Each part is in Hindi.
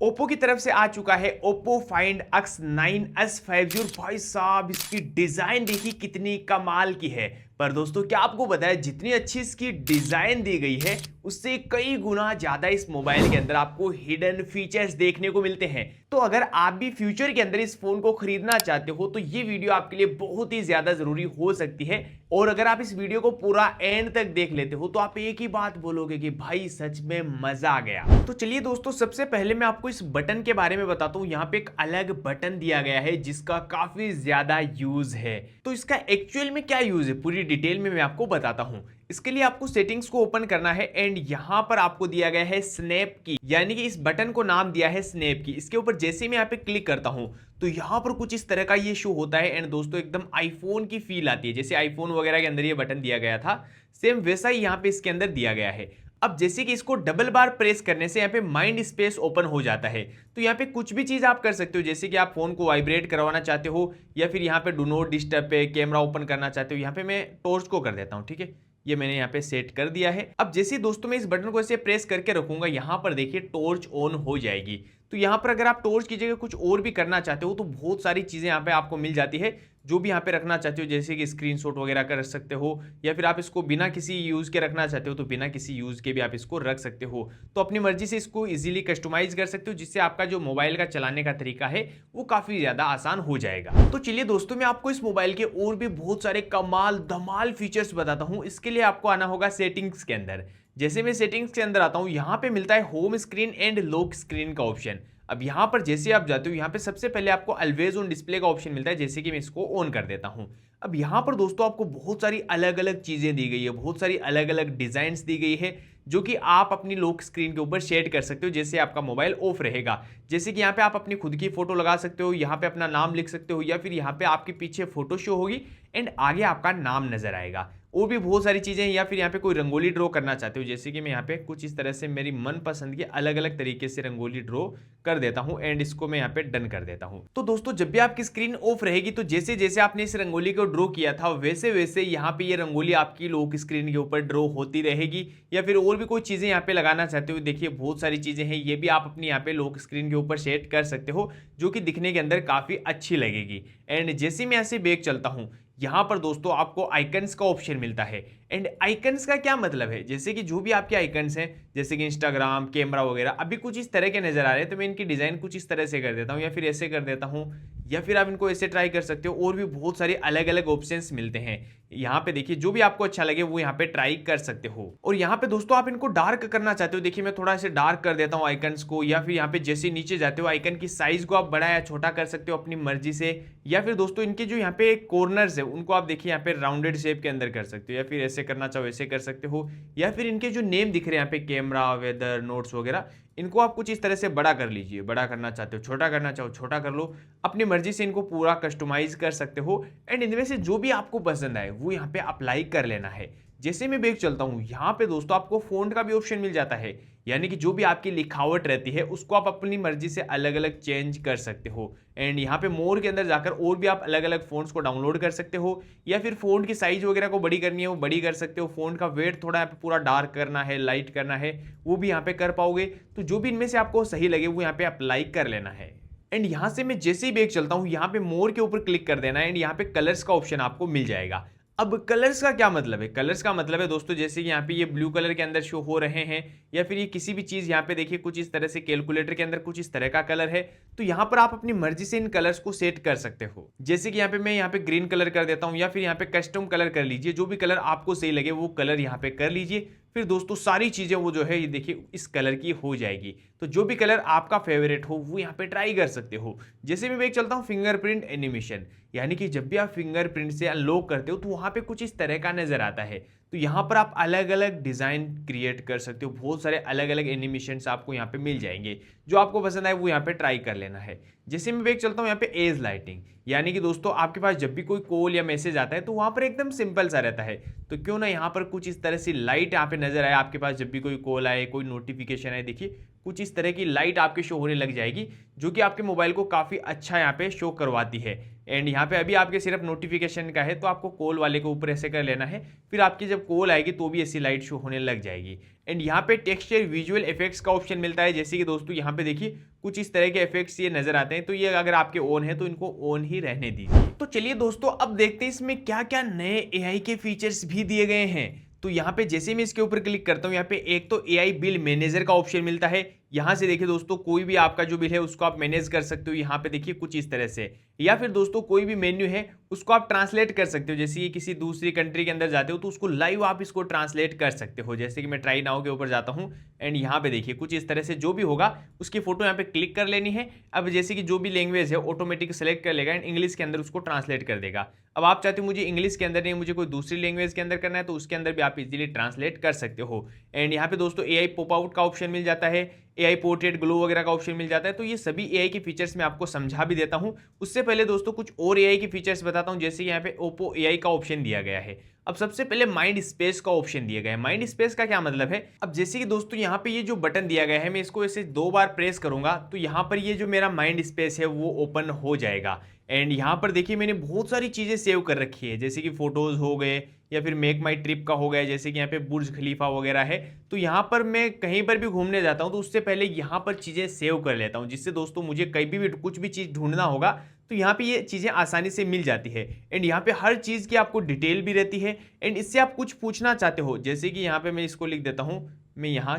ओप्पो की तरफ से आ चुका है ओप्पो फाइंड X9s 5G और भाई साहब इसकी डिजाइन देखिए कितनी कमाल की है। पर दोस्तों क्या आपको पता है जितनी अच्छी इसकी डिजाइन दी गई है उससे कई गुना ज्यादा इस मोबाइल के अंदर आपको हिडन फीचर्स देखने को मिलते हैं। तो अगर आप भी फ्यूचर के अंदर इस फोन को खरीदना चाहते हो तो ये वीडियो आपके लिए बहुत ही ज्यादा जरूरी हो सकती है। और अगर आप इस वीडियो को पूरा एंड तक देख लेते हो तो आप एक ही बात बोलोगे कि भाई सच में मजा आ गया। तो चलिए दोस्तों सबसे पहले मैं आपको इस बटन के बारे में बताता हूं। यहाँ पे एक अलग बटन दिया गया है जिसका काफी ज्यादा यूज है। तो इसका एक्चुअल में क्या यूज है पूरी डिटेल में मैं आपको बताता हूं। इसके लिए आपको सेटिंग्स को ओपन करना है एंड यहां पर आपको दिया गया है स्नैप की, यानी कि इस बटन को नाम दिया है स्नैप की। इसके ऊपर जैसे मैं यहाँ पे क्लिक करता हूं तो यहां पर कुछ इस तरह का ये शो होता है एंड दोस्तों एकदम आईफोन की फील आती है, जैसे आईफोन वगैरह के अंदर ये बटन दिया गया था सेम वैसा ही यहाँ पे इसके अंदर दिया गया है। अब जैसे कि इसको डबल बार प्रेस करने से यहाँ पे माइंड स्पेस ओपन हो जाता है। तो यहाँ पे कुछ भी चीज आप कर सकते हो, जैसे कि आप फोन को वाइब्रेट करवाना चाहते हो या फिर यहाँ पे डू नॉट डिस्टर्ब पे कैमरा ओपन करना चाहते हो। यहाँ पे मैं टॉर्च को कर देता हूँ, ठीक है, ये मैंने यहाँ पे सेट कर दिया है। अब जैसे ही दोस्तों मैं इस बटन को ऐसे प्रेस करके रखूंगा यहाँ पर देखिए टॉर्च ऑन हो जाएगी। तो यहाँ पर अगर आप टॉर्च की जगह कुछ और भी करना चाहते हो तो बहुत सारी चीजें यहाँ पे आपको मिल जाती है जो भी यहाँ पे रखना चाहते हो, जैसे कि स्क्रीनशॉट वगैरह कर सकते हो या फिर आप इसको बिना किसी यूज के रखना चाहते हो तो बिना किसी यूज के भी आप इसको रख सकते हो। तो अपनी मर्जी से इसको इजीली कस्टमाइज कर सकते हो जिससे आपका जो मोबाइल का चलाने का तरीका है वो काफी ज्यादा आसान हो जाएगा। तो चलिए दोस्तों मैं आपको इस मोबाइल के और भी बहुत सारे कमाल धमाल फीचर्स बताता हूँ। इसके लिए आपको आना होगा सेटिंग्स के अंदर। जैसे मैं सेटिंग्स के अंदर आता हूँ यहाँ पे मिलता है home screen and lock screen का ऑप्शन। अब यहाँ पर जैसे आप जाते हो यहाँ पे सबसे पहले आपको ऑलवेज ऑन डिस्प्ले का ऑप्शन मिलता है, जैसे कि मैं इसको ऑन कर देता हूँ। अब यहाँ पर दोस्तों आपको बहुत सारी अलग अलग चीजें दी गई है, बहुत सारी अलग अलग डिजाइन्स दी गई है जो कि आप अपनी लॉक स्क्रीन के ऊपर सेट कर सकते हो जैसे आपका मोबाइल ऑफ रहेगा। जैसे कि यहाँ पे आप अपनी खुद की फोटो लगा सकते हो, यहाँ पे अपना नाम लिख सकते हो या फिर यहाँ पे आपके पीछे फोटो शो होगी एंड आगे आपका नाम नजर आएगा। और भी बहुत सारी चीजें हैं, या फिर यहाँ पे कोई रंगोली ड्रॉ करना चाहते हो, जैसे कि मैं यहाँ पे कुछ इस तरह से मेरी मनपसंद की अलग अलग तरीके से रंगोली ड्रॉ कर देता हूँ एंड इसको मैं यहाँ पे डन कर देता हूँ। तो दोस्तों जब भी आपकी स्क्रीन ऑफ रहेगी तो जैसे जैसे आपने इस रंगोली को ड्रॉ किया था वैसे वैसे यहाँ पे ये रंगोली आपकी लॉक स्क्रीन के ऊपर ड्रॉ होती रहेगी। या फिर और भी कोई चीजें यहाँ पे लगाना चाहते हो, देखिए बहुत सारी चीजें हैं, ये भी आप अपनी यहाँ पे लॉक स्क्रीन के ऊपर सेट कर सकते हो जो कि दिखने के अंदर काफी अच्छी लगेगी। एंड जैसे मैं ऐसे बैक चलता हूँ यहां पर दोस्तों आपको आइकन्स का ऑप्शन मिलता है। एंड आइकन्स का क्या मतलब है, जैसे कि जो भी आपके आइकन्स हैं जैसे कि इंस्टाग्राम कैमरा वगैरह अभी कुछ इस तरह के नजर आ रहे हैं तो मैं इनकी डिजाइन कुछ इस तरह से कर देता हूं या फिर ऐसे कर देता हूं या फिर आप इनको ऐसे ट्राई कर सकते हो। और भी बहुत सारे अलग अलग ऑप्शंस मिलते हैं यहाँ पे, देखिए जो भी आपको अच्छा लगे वो यहाँ पे ट्राई कर सकते हो। और यहाँ पे दोस्तों आप इनको डार्क करना चाहते हो, देखिए मैं थोड़ा ऐसे डार्क कर देता हूँ आइकन्स को, या फिर यहाँ पे जैसे नीचे जाते हो आइकन की साइज को आप बड़ा या छोटा कर सकते हो अपनी मर्जी से। या फिर दोस्तों इनके जो यहाँ पे कॉर्नर्स है उनको आप देखिए यहाँ पे राउंडेड शेप के अंदर कर सकते हो या फिर ऐसे करना चाहो ऐसे कर सकते हो। या फिर इनके जो नेम दिख रहे हैं यहाँ पे कैमरा वेदर नोट्स वगैरह इनको आप कुछ इस तरह से बड़ा कर लीजिए, बड़ा करना चाहते हो छोटा करना चाहो छोटा कर लो, अपनी मर्जी से इनको पूरा कस्टमाइज कर सकते हो। एंड इनमें से जो भी आपको पसंद आए वो यहाँ पे अप्लाई कर लेना है। जैसे मैं बैक चलता हूँ यहाँ पे दोस्तों आपको फोंट का भी ऑप्शन मिल जाता है, यानी कि जो भी आपकी लिखावट रहती है उसको आप अपनी मर्जी से अलग अलग चेंज कर सकते हो। एंड यहाँ पे मोर के अंदर जाकर और भी आप अलग अलग फोन्ट्स को डाउनलोड कर सकते हो या फिर फोन की साइज वगैरह को बड़ी करनी है वो बड़ी कर सकते हो। फोन का वेट थोड़ा यहाँ पे पूरा डार्क करना है लाइट करना है वो भी यहाँ पे कर पाओगे। तो जो भी इनमें से आपको सही लगे वो यहाँ पे अप्लाई कर लेना है। एंड यहां से मैं जैसे ही बैक चलता हूं यहाँ पे मोर के ऊपर क्लिक कर देना है एंड यहाँ पे कलर्स का ऑप्शन आपको मिल जाएगा। अब कलर्स का क्या मतलब है, कलर्स का मतलब है दोस्तों जैसे कि यहाँ पे ये ब्लू कलर के अंदर शो हो रहे हैं या फिर ये किसी भी चीज यहाँ पे देखिए कुछ इस तरह से कैलकुलेटर के अंदर कुछ इस तरह का कलर है तो यहाँ पर आप अपनी मर्जी से इन कलर्स को सेट कर सकते हो। जैसे कि यहाँ पे मैं यहाँ पे ग्रीन कलर कर देता हूँ या फिर यहाँ पे कस्टम कलर कर लीजिए, जो भी कलर आपको सही लगे वो कलर यहाँ पे कर लीजिए। फिर दोस्तों सारी चीजें वो जो है ये देखिए इस कलर की हो जाएगी। तो जो भी कलर आपका फेवरेट हो वो यहाँ पे ट्राई कर सकते हो। जैसे मैं बैक चलता हूँ फिंगरप्रिंट एनिमेशन, यानी कि जब भी आप फिंगरप्रिंट से अनलॉक करते हो तो वहां पे कुछ इस तरह का नजर आता है। तो यहाँ पर आप अलग अलग डिजाइन क्रिएट कर सकते हो, बहुत सारे अलग अलग एनिमेशंस आपको यहाँ पे मिल जाएंगे, जो आपको पसंद आए वो यहाँ पे ट्राई कर लेना है। जैसे मैं बैक चलता हूँ यहाँ पे एज लाइटिंग, यानी कि दोस्तों आपके पास जब भी कोई कॉल या मैसेज आता है तो वहां पर एकदम सिंपल सा रहता है, तो क्यों ना यहाँ पर कुछ इस तरह से लाइट यहाँ पे नजर आए आपके पास जब भी कोई कॉल आए कोई नोटिफिकेशन आए, देखिए कुछ इस तरह की लाइट आपके शो होने लग जाएगी, जो कि आपके मोबाइल को काफ़ी अच्छा यहाँ पे शो करवाती है। एंड यहाँ पे अभी आपके सिर्फ नोटिफिकेशन का है, तो आपको कॉल वाले को ऊपर ऐसे कर लेना है, फिर आपकी जब कॉल आएगी तो भी ऐसी लाइट शो होने लग जाएगी। एंड यहाँ पे टेक्सचर विजुअल इफेक्ट्स का ऑप्शन मिलता है, जैसे कि दोस्तों यहाँ पे देखिए कुछ इस तरह के इफेक्ट्स ये नजर आते हैं, तो ये अगर आपके ऑन है तो इनको ऑन ही रहने दीजिए। तो चलिए दोस्तों अब देखते हैं इसमें क्या क्या नए एआई के फीचर्स भी दिए गए हैं। तो यहाँ पे जैसे मैं इसके ऊपर क्लिक करता हूँ, यहाँ पे एक तो एआई बिल मैनेजर का ऑप्शन मिलता है। यहाँ से देखिए दोस्तों कोई भी आपका जो बिल है उसको आप मैनेज कर सकते हो, यहाँ पे देखिए कुछ इस तरह से। या फिर दोस्तों कोई भी मेन्यू है उसको आप ट्रांसलेट कर सकते हो, जैसे ये किसी दूसरी कंट्री के अंदर जाते हो तो उसको लाइव आप इसको ट्रांसलेट कर सकते हो। जैसे कि मैं ट्राई नाउ के ऊपर जाता हूँ एंड यहाँ पे देखिए कुछ इस तरह से जो भी होगा उसकी फोटो यहाँ पे क्लिक कर लेनी है। अब जैसे कि जो भी लैंग्वेज है ऑटोमेटिक सेलेक्ट कर लेगा एंड इंग्लिश के अंदर उसको ट्रांसलेट कर देगा। अब आप चाहते हो मुझे इंग्लिश के अंदर नहीं, मुझे कोई दूसरी लैंग्वेज के अंदर करना है, तो उसके अंदर भी आप इजीली ट्रांसलेट कर सकते हो। एंड यहाँ पे दोस्तों एआई पॉप आउट का ऑप्शन मिल जाता है, एआई पोर्ट्रेट ग्लो वगैरह का ऑप्शन मिल जाता है। तो ये सभी एआई के फीचर्स मैं आपको समझा भी देता हूं। उससे पहले दोस्तों कुछ और एआई के फीचर्स बताता हूं, जैसे यहाँ पे ओप्पो एआई का ऑप्शन दिया गया है। अब सबसे पहले माइंड स्पेस का ऑप्शन दिया गया है। माइंड स्पेस का क्या मतलब है, अब जैसे कि दोस्तों यहाँ पे ये जो बटन दिया गया है, मैं इसको ऐसे 2 बार प्रेस करूंगा तो यहाँ पर ये जो मेरा माइंड स्पेस है वो ओपन हो जाएगा। एंड यहाँ पर देखिए मैंने बहुत सारी चीजें सेव कर रखी है, जैसे कि फोटोज हो गए या फिर मेक माई ट्रिप का हो गया, जैसे कि यहाँ पे बुर्ज खलीफा वगैरह है। तो यहाँ पर मैं कहीं पर भी घूमने जाता हूँ तो उससे पहले यहाँ पर चीज़ें सेव कर लेता हूँ, जिससे दोस्तों मुझे कहीं भी कुछ भी चीज़ ढूंढना होगा तो यहाँ पे ये चीज़ें आसानी से मिल जाती है। एंड यहाँ पे हर चीज़ की आपको डिटेल भी रहती है। एंड इससे आप कुछ पूछना चाहते हो, जैसे कि यहाँ पे मैं इसको लिख देता हूँ, मैं यहाँ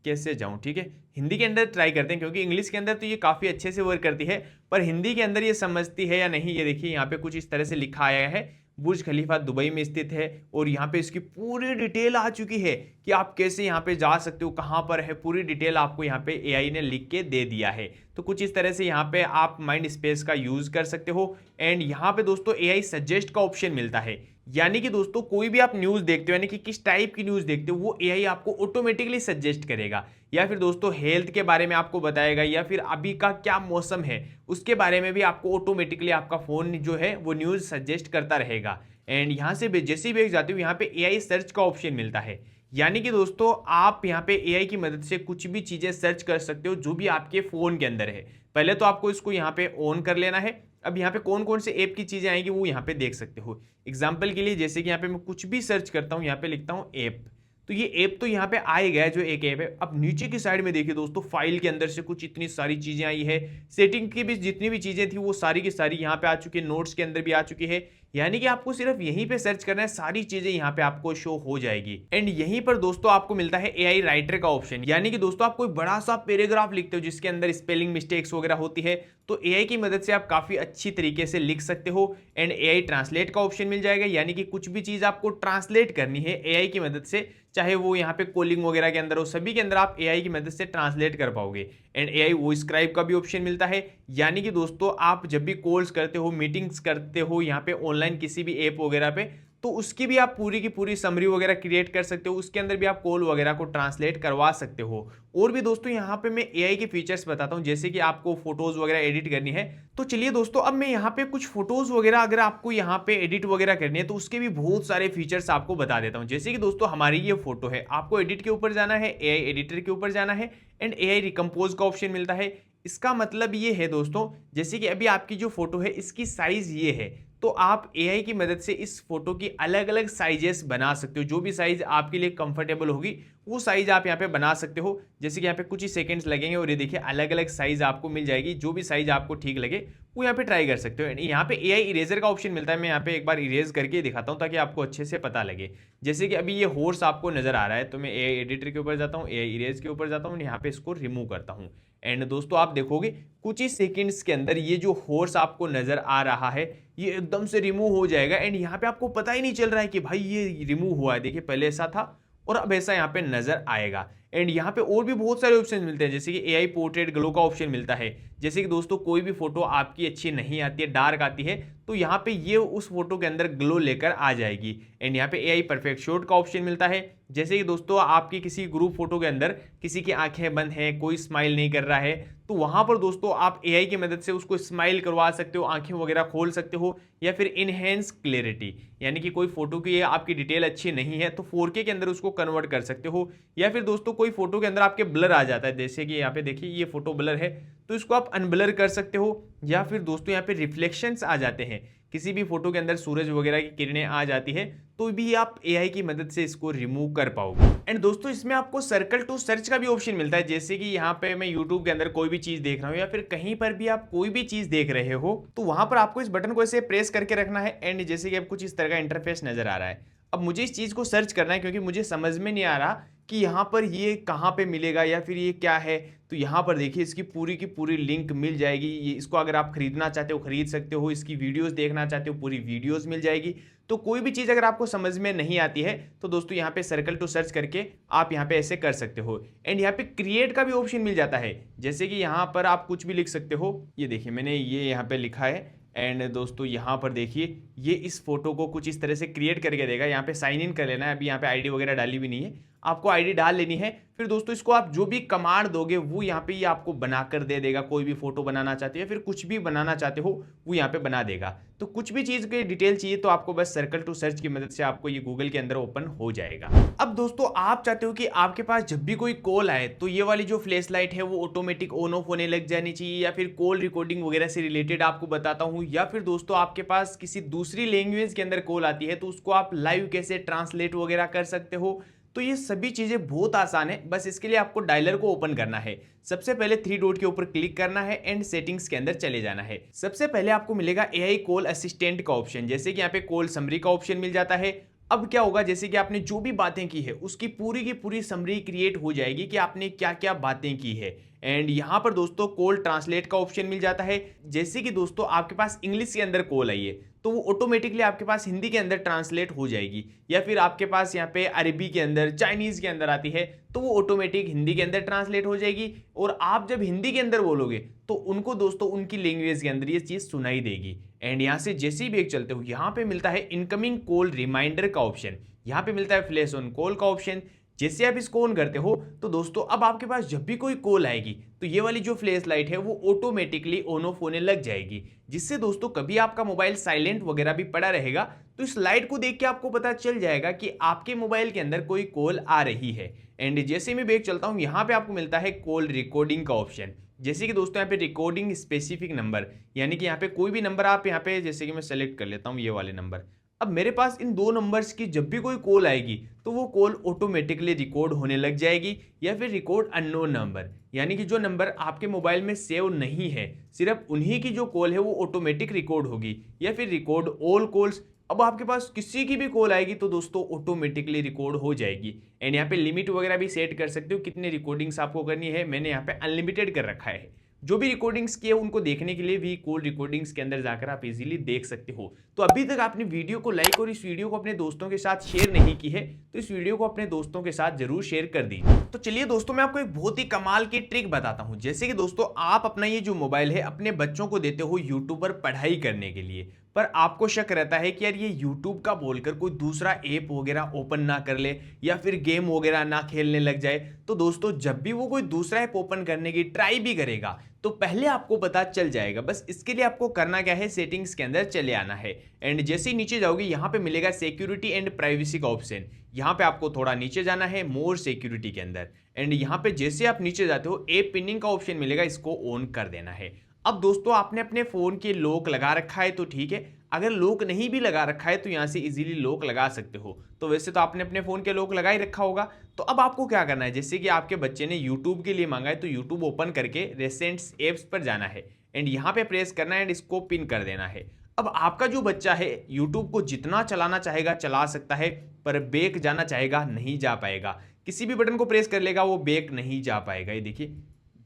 कैसे जाऊँ, ठीक है। हिंदी के अंदर ट्राई करते हैं, क्योंकि इंग्लिश के अंदर तो ये काफ़ी अच्छे से वर्क करती है, पर हिंदी के अंदर ये समझती है या नहीं। ये देखिए यहाँ पे कुछ इस तरह से लिखा आया है, बुर्ज खलीफा दुबई में स्थित है, और यहाँ पे इसकी पूरी डिटेल आ चुकी है कि आप कैसे यहाँ पे जा सकते हो, कहाँ पर है, पूरी डिटेल आपको यहाँ पे एआई ने लिख के दे दिया है। तो कुछ इस तरह से यहाँ पे आप माइंड स्पेस का यूज कर सकते हो। एंड यहाँ पे दोस्तों एआई सजेस्ट का ऑप्शन मिलता है, यानी कि दोस्तों कोई भी आप न्यूज़ देखते हो, यानी कि किस टाइप की न्यूज़ देखते हो, वो एआई आपको ऑटोमेटिकली सजेस्ट करेगा। या फिर दोस्तों हेल्थ के बारे में आपको बताएगा, या फिर अभी का क्या मौसम है उसके बारे में भी आपको ऑटोमेटिकली आपका फ़ोन जो है वो न्यूज़ सजेस्ट करता रहेगा। एंड यहाँ से जैसे भी जाते हो यहाँ पे एआई सर्च का ऑप्शन मिलता है, यानी कि दोस्तों आप यहाँ पे एआई की मदद से कुछ भी चीज़ें सर्च कर सकते हो जो भी आपके फ़ोन के अंदर है। पहले तो आपको इसको यहाँ पे ऑन कर लेना है। अब यहाँ पे कौन कौन से ऐप की चीज़ें आएंगी वो यहाँ पे देख सकते हो। एग्जाम्पल के लिए जैसे कि यहाँ पे मैं कुछ भी सर्च करता हूँ, यहाँ पे लिखता हूँ ऐप, तो ये ऐप तो यहाँ पे आएगा जो एक ऐप है। अब नीचे की साइड में देखिए दोस्तों फाइल के अंदर से कुछ इतनी सारी चीज़ें आई है, सेटिंग की भी जितनी भी चीज़ें थी वो सारी की सारी यहाँ पे आ चुकी है, नोट्स के अंदर भी आ चुकी है। यानी कि आपको सिर्फ यहीं पे सर्च करना है, सारी चीजें यहाँ पे आपको शो हो जाएगी। एंड यहीं पर दोस्तों आपको मिलता है एआई राइटर का ऑप्शन, यानी कि दोस्तों आप कोई बड़ा सा पैराग्राफ लिखते हो जिसके अंदर स्पेलिंग मिस्टेक्स वगैरह होती है, तो एआई की मदद से आप काफी अच्छी तरीके से लिख सकते हो। एंड एआई ट्रांसलेट का ऑप्शन मिल जाएगा, यानी कि कुछ भी चीज आपको ट्रांसलेट करनी है एआई की मदद से, चाहे वो यहाँ पे कॉलिंग वगैरह के अंदर हो, सभी के अंदर आप एआई की मदद से ट्रांसलेट कर पाओगे। एंड एआई वॉइस स्क्राइब का भी ऑप्शन मिलता है, यानी कि दोस्तों आप जब भी कॉल्स करते हो, मीटिंग्स करते हो यहाँ पे ऑनलाइन किसी भी ऐप वगैरह पे, तो उसकी भी आप पूरी की पूरी समरी वगैरह क्रिएट कर सकते हो, उसके अंदर भी आप कॉल वगैरह को ट्रांसलेट करवा सकते हो। और भी दोस्तों यहाँ पे मैं एआई के फीचर्स बताता हूँ, जैसे कि आपको फोटोज वगैरह एडिट करनी है, तो चलिए दोस्तों अब मैं यहाँ पे कुछ फोटोज वगैरह अगर आपको यहाँ पे एडिट वगैरह करनी है तो उसके भी बहुत सारे फीचर्स आपको बता देता हूँ। जैसे कि दोस्तों हमारी ये फोटो है, आपको एडिट के ऊपर जाना है, एआई एडिटर के ऊपर जाना है, एंड एआई रिकम्पोज का ऑप्शन मिलता है। इसका मतलब ये है दोस्तों, जैसे कि अभी आपकी जो फोटो है इसकी साइज ये है, तो आप एआई की मदद से इस फोटो की अलग अलग साइजेस बना सकते हो, जो भी साइज आपके लिए कंफर्टेबल होगी वो साइज आप यहाँ पे बना सकते हो। जैसे कि यहाँ पे कुछ ही सेकंड्स लगेंगे और ये देखिए अलग अलग साइज आपको मिल जाएगी, जो भी साइज आपको ठीक लगे वो यहाँ पे ट्राई कर सकते हो। यहाँ पे एआई इरेजर का ऑप्शन मिलता है, मैं यहाँ पे एक बार इरेज करके दिखाता हूँ ताकि आपको अच्छे से पता लगे। जैसे कि अभी ये हॉर्स आपको नजर आ रहा है, तो मैं एआई एडिटर के ऊपर जाता हूँ, एआई इरेज के ऊपर जाता हूँ, यहाँ पे इसको रिमूव करता हूँ। एंड दोस्तों आप देखोगे कुछ ही सेकंड्स के अंदर ये जो हॉर्स आपको नजर आ रहा है ये एकदम से रिमूव हो जाएगा। एंड यहाँ पे आपको पता ही नहीं चल रहा है कि भाई ये रिमूव हुआ है, देखिए पहले ऐसा था और अब ऐसा यहाँ पे नजर आएगा। एंड यहाँ पे और भी बहुत सारे ऑप्शन मिलते हैं, जैसे कि एआई पोर्ट्रेट ग्लो का ऑप्शन मिलता है। जैसे कि दोस्तों कोई भी फोटो आपकी अच्छी नहीं आती है, डार्क आती है, तो यहाँ पे ये उस फोटो के अंदर ग्लो लेकर आ जाएगी। एंड यहाँ पे एआई परफेक्ट शॉट का ऑप्शन मिलता है। जैसे कि दोस्तों आपकी किसी ग्रुप फोटो के अंदर किसी की आंखें बंद हैं, कोई स्माइल नहीं कर रहा है, तो वहां पर दोस्तों आप एआई की मदद से उसको स्माइल करवा सकते हो, आंखें वगैरह खोल सकते हो, या फिर इनहेंस क्लैरिटी, यानी कि कोई फोटो की आपकी डिटेल अच्छी नहीं है तो 4K के अंदर उसको कन्वर्ट कर सकते हो। या फिर दोस्तों कोई फोटो के अंदर आपके ब्लर आ जाता है, जैसे कि यहाँ पे देखिए ये फोटो ब्लर है, तो इसको आप अनब्लर कर सकते हो। या फिर दोस्तों यहाँ पे रिफ्लेक्शंस आ जाते हैं, किसी भी फोटो के अंदर सूरज वगैरह की किरणें आ जाती है तो भी आप एआई की मदद से इसको रिमूव कर पाओगे। एंड दोस्तों इसमें आपको सर्कल टू सर्च का भी ऑप्शन मिलता है। जैसे कि यहाँ पे मैं यूट्यूब के अंदर कोई भी चीज देख रहा हूँ या फिर कहीं पर भी आप कोई भी चीज देख रहे हो तो वहां पर आपको इस बटन को ऐसे प्रेस करके रखना है। एंड जैसे कि अब कुछ इस तरह का इंटरफेस नजर आ रहा है। अब मुझे इस चीज को सर्च करना है क्योंकि मुझे समझ में नहीं आ रहा कि यहाँ पर ये कहाँ पे मिलेगा या फिर ये क्या है। तो यहाँ पर देखिए इसकी पूरी की पूरी लिंक मिल जाएगी। ये इसको अगर आप खरीदना चाहते हो खरीद सकते हो, इसकी वीडियोस देखना चाहते हो पूरी वीडियोस मिल जाएगी। तो कोई भी चीज़ अगर आपको समझ में नहीं आती है तो दोस्तों यहाँ पे सर्कल टू सर्च करके आप यहाँ पे ऐसे कर सकते हो। एंड यहाँ पे क्रिएट का भी ऑप्शन मिल जाता है, जैसे कि यहाँ पर आप कुछ भी लिख सकते हो। ये देखिए मैंने ये यहाँ पे लिखा है। एंड दोस्तों यहाँ पर देखिए ये इस फोटो को कुछ इस तरह से क्रिएट करके देगा। यहाँ पे साइन इन कर लेना है, अभी यहाँ पे आईडी वगैरह डाली भी नहीं है, आपको आईडी डाल लेनी है। फिर दोस्तों इसको आप जो भी कमांड दोगे वो यहाँ पे ये आपको बनाकर दे देगा। कोई भी फोटो बनाना चाहते हो या फिर कुछ भी बनाना चाहते हो वो यहाँ पे बना देगा। तो कुछ भी चीज की डिटेल चाहिए तो आपको बस सर्कल टू सर्च की मदद से आपको ये गूगल के अंदर ओपन हो जाएगा। अब दोस्तों आप चाहते हो कि आपके पास जब भी कोई कॉल आए तो ये वाली जो फ्लैश लाइट है वो ऑटोमेटिक ऑन ऑफ होने लग जानी चाहिए, या फिर कॉल रिकॉर्डिंग वगैरह से रिलेटेड आपको बताता हूँ, या फिर दोस्तों आपके पास किसी दूसरी लैंग्वेज के अंदर कॉल आती है तो उसको आप लाइव कैसे ट्रांसलेट वगैरह कर सकते हो। तो ये सभी चीजें बहुत आसान है। बस इसके लिए आपको डायलर को ओपन करना है। सबसे पहले 3 डॉट के ऊपर क्लिक करना है एंड सेटिंग्स के अंदर चले जाना है। सबसे पहले आपको मिलेगा एआई कॉल असिस्टेंट का ऑप्शन, जैसे कि यहाँ पे कॉल समरी का ऑप्शन मिल जाता है। अब क्या होगा, जैसे कि आपने जो भी बातें की है उसकी पूरी की पूरी समरी क्रिएट हो जाएगी कि आपने क्या क्या बातें की है। एंड यहाँ पर दोस्तों कॉल ट्रांसलेट का ऑप्शन मिल जाता है। जैसे कि दोस्तों आपके पास इंग्लिश के अंदर कॉल आई है तो वो ऑटोमेटिकली आपके पास हिंदी के अंदर ट्रांसलेट हो जाएगी, या फिर आपके पास यहाँ पे अरबी के अंदर चाइनीज के अंदर आती है तो वो ऑटोमेटिक हिंदी के अंदर ट्रांसलेट हो जाएगी। और आप जब हिंदी के अंदर बोलोगे तो उनको दोस्तों उनकी लैंग्वेज के अंदर ये चीज सुनाई देगी। एंड यहाँ से जैसे ही बैक चलते हो यहाँ पे मिलता है इनकमिंग कॉल रिमाइंडर का ऑप्शन, यहाँ पे मिलता है फ्लैश ऑन कॉल का ऑप्शन। जैसे आप इसको ऑन करते हो तो दोस्तों अब आपके पास जब भी कोई कॉल आएगी तो ये वाली जो फ्लैश लाइट है वो ऑटोमेटिकली ऑन ऑफ होने लग जाएगी, जिससे दोस्तों कभी आपका मोबाइल साइलेंट वगैरह भी पड़ा रहेगा तो इस लाइट को देख के आपको पता चल जाएगा कि आपके मोबाइल के अंदर कोई कॉल आ रही है। एंड जैसे मैं बैक चलता हूँ यहाँ पे आपको मिलता है कॉल रिकॉर्डिंग का ऑप्शन, जैसे कि दोस्तों यहाँ पे रिकॉर्डिंग स्पेसिफिक नंबर, यानी कि यहाँ पे कोई भी नंबर आप यहाँ पे, जैसे कि मैं सेलेक्ट कर लेता हूँ ये वाले नंबर। अब मेरे पास इन 2 नंबर्स की जब भी कोई कॉल आएगी तो वो कॉल ऑटोमेटिकली रिकॉर्ड होने लग जाएगी, या फिर रिकॉर्ड अननोन नंबर, यानी कि जो नंबर आपके मोबाइल में सेव नहीं है सिर्फ उन्हीं की जो कॉल है वो ऑटोमेटिक रिकॉर्ड होगी, या फिर रिकॉर्ड ऑल कॉल्स। अब आपके पास किसी की भी कॉल आएगी तो दोस्तों ऑटोमेटिकली रिकॉर्ड हो जाएगी। एंड यहाँ पे लिमिट वगैरह भी सेट कर सकते हो कितने रिकॉर्डिंग्स आपको करनी है, मैंने यहाँ पे अनलिमिटेड कर रखा है। जो भी रिकॉर्डिंग्स किए उनको देखने के लिए भी कॉल रिकॉर्डिंग्स के अंदर जाकर आप इजीली देख सकते हो। तो अभी तक आपने वीडियो को लाइक और इस वीडियो को अपने दोस्तों के साथ शेयर नहीं की है तो इस वीडियो को अपने दोस्तों के साथ जरूर शेयर कर दीजिए। तो चलिए दोस्तों मैं आपको एक बहुत ही कमाल की ट्रिक बताता हूं। जैसे कि दोस्तों आप अपना ये जो मोबाइल है अपने बच्चों को देते हो यूट्यूब पर पढ़ाई करने के लिए, पर आपको शक रहता है कि यार ये यूट्यूब का बोलकर कोई दूसरा ऐप वगैरह ओपन ना कर ले या फिर गेम वगैरह ना खेलने लग जाए। तो दोस्तों जब भी वो कोई दूसरा ऐप ओपन करने की ट्राई भी करेगा तो पहले आपको पता चल जाएगा। बस इसके लिए आपको करना क्या है, सेटिंग्स के अंदर चले आना है। एंड जैसे ही नीचे जाओगे यहाँ पे मिलेगा सिक्योरिटी एंड प्राइवेसी का ऑप्शन, यहाँ पे आपको थोड़ा नीचे जाना है मोर सिक्योरिटी के अंदर। एंड यहाँ पे जैसे आप नीचे जाते हो ऐप पिनिंग का ऑप्शन मिलेगा, इसको ऑन कर देना है। अब दोस्तों आपने अपने फोन के लॉक लगा रखा है तो ठीक है, अगर लॉक नहीं भी लगा रखा है तो यहाँ से इजीली लॉक लगा सकते हो। तो वैसे तो आपने अपने फोन के लॉक लगा ही रखा होगा। तो अब आपको क्या करना है, जैसे कि आपके बच्चे ने यूट्यूब के लिए मांगा है तो यूट्यूब ओपन करके रिसेंट्स एप्स पर जाना है एंड यहाँ पे प्रेस करना है एंड इसको पिन कर देना है। अब आपका जो बच्चा है यूट्यूब को जितना चलाना चाहेगा चला सकता है, पर बैक जाना चाहेगा नहीं जा पाएगा। किसी भी बटन को प्रेस कर लेगा वो बैक नहीं जा पाएगा, ये देखिए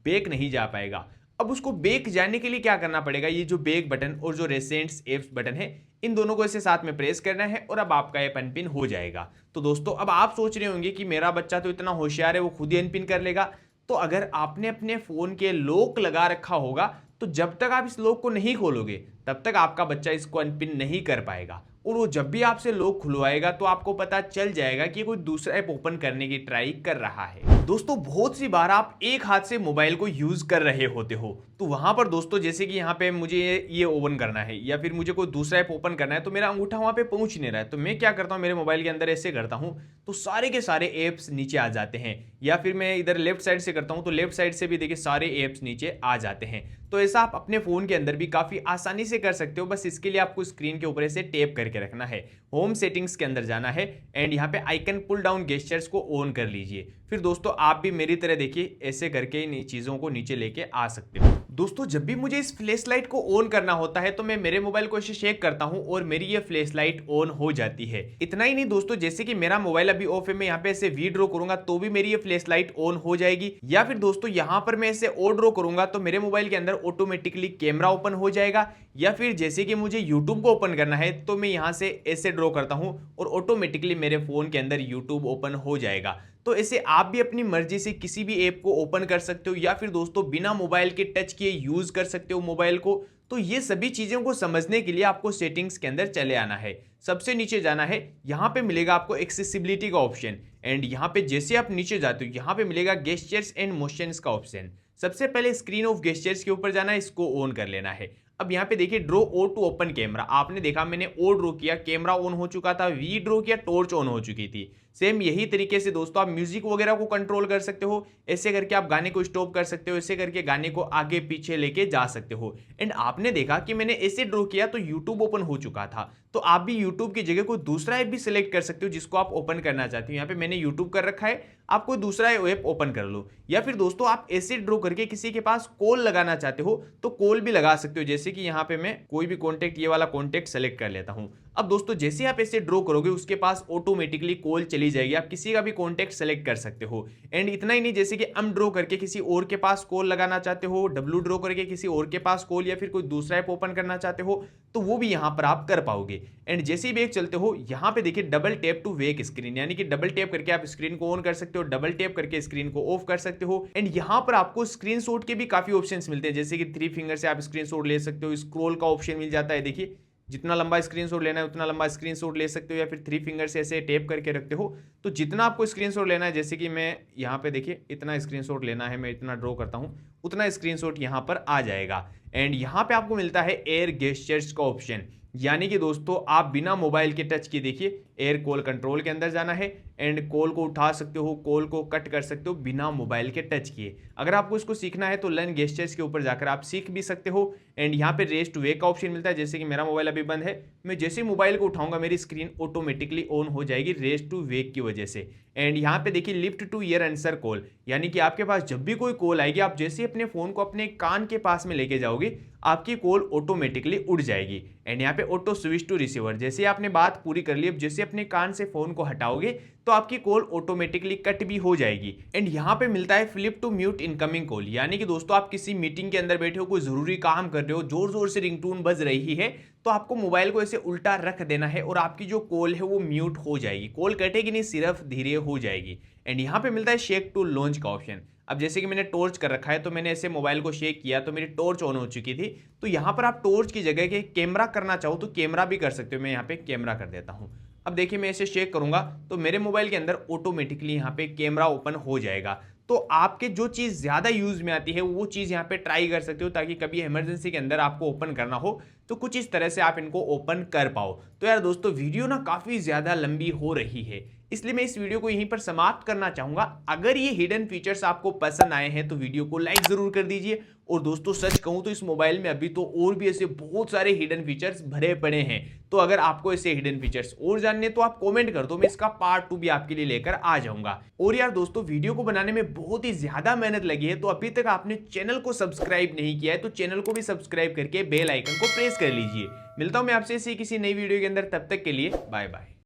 बैक नहीं जा पाएगा। अब उसको बैक जाने के लिए क्या करना पड़ेगा, ये जो बैक बटन और जो रिसेंट्स एप्स बटन है इन दोनों को ऐसे साथ में प्रेस करना है और अब आपका ऐप अनपिन हो जाएगा। तो दोस्तों अब आप सोच रहे होंगे कि मेरा बच्चा तो इतना होशियार है वो खुद ही अनपिन कर लेगा। तो अगर आपने अपने फोन के लॉक लगा रखा होगा तो तो जब तक आप इस लॉक को नहीं खोलोगे तब तक आपका बच्चा इसको अनपिन नहीं कर पाएगा। और वो जब भी आपसे लॉक खुलवाएगा तो आपको पता चल जाएगा कि कोई दूसरा ऐप ओपन करने की ट्राई कर रहा है। दोस्तों बहुत सी बार आप एक हाथ से मोबाइल को यूज कर रहे होते हो, तो वहां पर दोस्तों जैसे कि यहाँ पे मुझे ये ओपन करना है या फिर मुझे कोई दूसरा ऐप ओपन करना है, तो मेरा अंगूठा वहां पे पहुंच नहीं रहा है। तो मैं क्या करता हूँ, मेरे मोबाइल के अंदर ऐसे करता हूँ तो सारे के सारे एप्स नीचे आ जाते हैं, या फिर मैं इधर लेफ्ट साइड से करता हूँ तो लेफ्ट साइड से भी देखिए सारे एप्स नीचे आ जाते हैं। तो ऐसा आप अपने फोन के अंदर भी काफी आसानी से कर सकते हो। बस इसके लिए आपको स्क्रीन के ऊपर ऐसे टैप करके रखना है, होम सेटिंग्स के अंदर जाना है एंड यहाँ पे आइकन पुल डाउन गेस्चर्स को ऑन कर लीजिए। फिर दोस्तों आप भी मेरी तरह देखिए ऐसे करके इन चीजों को नीचे लेके आ सकते हो। दोस्तों जब भी मुझे इस फ्लैश लाइट को ऑन करना होता है तो मैं मेरे मोबाइल को ऐसे शेक करता हूं और मेरी ये फ्लैश लाइट ऑन हो जाती है। इतना ही नहीं दोस्तों, जैसे कि मेरा मोबाइल अभी ऑफ है, मैं यहाँ पे ऐसे वी ड्रॉ करूंगा तो भी मेरी ये फ्लैश लाइट ऑन हो जाएगी। या फिर दोस्तों यहाँ पर मैं ऐसे ओ ड्रॉ करूंगा तो मेरे मोबाइल के अंदर ऑटोमेटिकली कैमरा ओपन हो जाएगा। या फिर जैसे कि मुझे यूट्यूब को ओपन करना है तो मैं यहाँ से ऐसे ड्रॉ करता हूँ और ऑटोमेटिकली मेरे फोन के अंदर यूट्यूब ओपन हो जाएगा। तो ऐसे आप भी अपनी मर्जी से किसी भी ऐप को ओपन कर सकते हो या फिर दोस्तों बिना मोबाइल के टच किए यूज कर सकते हो मोबाइल को। तो ये सभी चीजों को समझने के लिए आपको सेटिंग्स के अंदर चले आना है। सबसे नीचे जाना है, यहाँ पे मिलेगा आपको एक्सेसिबिलिटी का ऑप्शन एंड यहाँ पे जैसे आप नीचे जाते हो यहाँ पे मिलेगा गेस्चर्स एंड मोशंस का ऑप्शन। सबसे पहले स्क्रीन ऑफ गेस्चर्स के ऊपर जाना है, इसको ऑन कर लेना है। अब यहाँ पे देखिए draw O to open camera, आपने देखा मैंने ओ ड्रॉ किया, कैमरा ऑन हो चुका था, वी ड्रॉ किया, टॉर्च ऑन हो चुकी थी। सेम यही तरीके से दोस्तों आप म्यूजिक वगैरह को कंट्रोल कर सकते हो, ऐसे करके आप गाने को स्टॉप कर सकते हो, ऐसे करके गाने को आगे पीछे लेके जा सकते हो। एंड आपने देखा कि मैंने ऐसे ड्रॉ किया तो यूट्यूब ओपन हो चुका था। तो आप भी यूट्यूब की जगह कोई दूसरा ऐप भी सिलेक्ट कर सकते हो जिसको आप ओपन करना चाहते हो। यहाँ पे मैंने यूट्यूब कर रखा है, आप कोई दूसरा ऐप ओपन कर लो। या फिर दोस्तों आप ऐसे ड्रॉ करके किसी के पास कॉल लगाना चाहते हो तो कॉल भी लगा सकते हो, जैसे कि यहाँ पे मैं कोई भी कॉन्टेक्ट, ये वाला कॉन्टेक्ट सेलेक्ट कर लेता हूँ। अब दोस्तों जैसे आप ऐसे ड्रॉ करोगे उसके पास ऑटोमेटिकली कॉल चली जाएगी, आप किसी का भी कॉन्टेक्ट सेलेक्ट कर सकते हो। एंड इतना ही नहीं, जैसे कि एम ड्रॉ करके किसी और के पास कॉल लगाना चाहते हो, डब्ल्यू ड्रॉ करके किसी और के पास कॉल या फिर कोई दूसरा ऐप ओपन करना चाहते हो तो वो भी यहाँ पर आप कर पाओगे। एंड जैसे ही बैक चलते हो यहाँ पे देखिए double tap to wake screen, यानी कि डबल टैप करके आप स्क्रीन को ऑन कर सकते हो, डबल टैप करके स्क्रीन को ऑफ कर सकते हो। एंड यहाँ पर आपको स्क्रीनशॉट के भी काफी ऑप्शंस मिलते हैं, जैसे कि 3 फिंगर से आप स्क्रीनशॉट ले सकते हो, स्क्रॉल का ऑप्शन मिल जाता है। देखिए जितना लंबा स्क्रीनशॉट लेना है उतना लंबा स्क्रीनशॉट ले सकते हो, या फिर 3 फिंगर से ऐसे टैप करके रखते हो तो जितना आपको स्क्रीनशॉट लेना है, जैसे कि मैं यहाँ पे देखिए इतना स्क्रीनशॉट लेना है, मैं इतना ड्रॉ करता हूँ उतना स्क्रीनशॉट यहाँ पर आ जाएगा। एंड यहाँ पे आपको मिलता है एयर गेस्चर्स का ऑप्शन, यानी कि दोस्तों आप बिना मोबाइल के टच किए देखिए एयर कॉल कंट्रोल के अंदर जाना है एंड कॉल को उठा सकते हो, कॉल को कट कर सकते हो बिना मोबाइल के टच किए। अगर आपको इसको सीखना है तो लर्न गेस्चर्स के ऊपर जाकर आप सीख भी सकते हो। एंड यहाँ पे रेस टू वेक का ऑप्शन मिलता है, जैसे कि मेरा मोबाइल अभी बंद है, मैं जैसे मोबाइल को उठाऊंगा मेरी स्क्रीन ऑटोमेटिकली ऑन हो जाएगी रेस टू वेक की वजह से। एंड यहाँ पे देखिए lift two year answer call, यानी कि आपके पास जब भी कोई कॉल आएगी आप जैसे ही अपने फोन को अपने कान के पास में लेके जाओगे आपकी कॉल ऑटोमेटिकली उड़ जाएगी। एंड यहाँ पे ऑटो स्विच टू रिसीवर, जैसे आपने बात पूरी कर ली, अब जैसे अपने कान से फोन को हटाओगे तो आपकी कॉल ऑटोमेटिकली कट भी हो जाएगी। एंड यहाँ पे मिलता है flip to mute incoming call, यानी कि दोस्तों आप किसी मीटिंग के अंदर बैठे हो, कोई जरूरी काम कर रहे हो, जोर जोर से रिंगटोन बज रही है तो आपको मोबाइल को ऐसे उल्टा रख देना है और आपकी जो कॉल है वो म्यूट हो जाएगी, कॉल कटेगी नहीं, सिर्फ धीरे हो जाएगी। एंड यहाँ पे मिलता है शेक टू लॉन्च का ऑप्शन। अब जैसे कि मैंने टॉर्च कर रखा है तो मैंने ऐसे मोबाइल को शेक किया तो मेरी टॉर्च ऑन हो चुकी थी, तो यहाँ पर आप टॉर्च की जगह के कैमरा करना चाहो तो कैमरा भी कर सकते हो। मैं यहाँ पे कैमरा कर देता हूँ। अब देखिए मैं ऐसे शेक करूंगा तो मेरे मोबाइल के अंदर ऑटोमेटिकली यहाँ पे कैमरा ओपन हो जाएगा। तो आपके जो चीज़ ज़्यादा यूज में आती है वो चीज़ यहाँ पे ट्राई कर सकते हो, ताकि कभी इमरजेंसी के अंदर आपको ओपन करना हो तो कुछ इस तरह से आप इनको ओपन कर पाओ। तो यार दोस्तों वीडियो ना काफ़ी ज़्यादा लंबी हो रही है, इसलिए मैं इस वीडियो को यहीं पर समाप्त करना चाहूँगा। अगर ये हिडन फीचर्स आपको पसंद आए हैं तो वीडियो को लाइक ज़रूर कर दीजिए। और दोस्तों सच कहूँ तो इस मोबाइल में अभी तो और भी ऐसे बहुत सारे हिडन फीचर्स भरे पड़े हैं, तो अगर आपको ऐसे हिडन फीचर्स और जानने तो आप कमेंट कर दो, मैं इसका पार्ट 2 भी आपके लिए लेकर आ जाऊंगा। और यार दोस्तों वीडियो को बनाने में बहुत ही ज्यादा मेहनत लगी है, तो अभी तक आपने चैनल को सब्सक्राइब नहीं किया है तो चैनल को भी सब्सक्राइब करके बेल आइकन को प्रेस कर लीजिए। मिलता हूं मैं आपसे किसी नई वीडियो के अंदर, तब तक के लिए बाय बाय।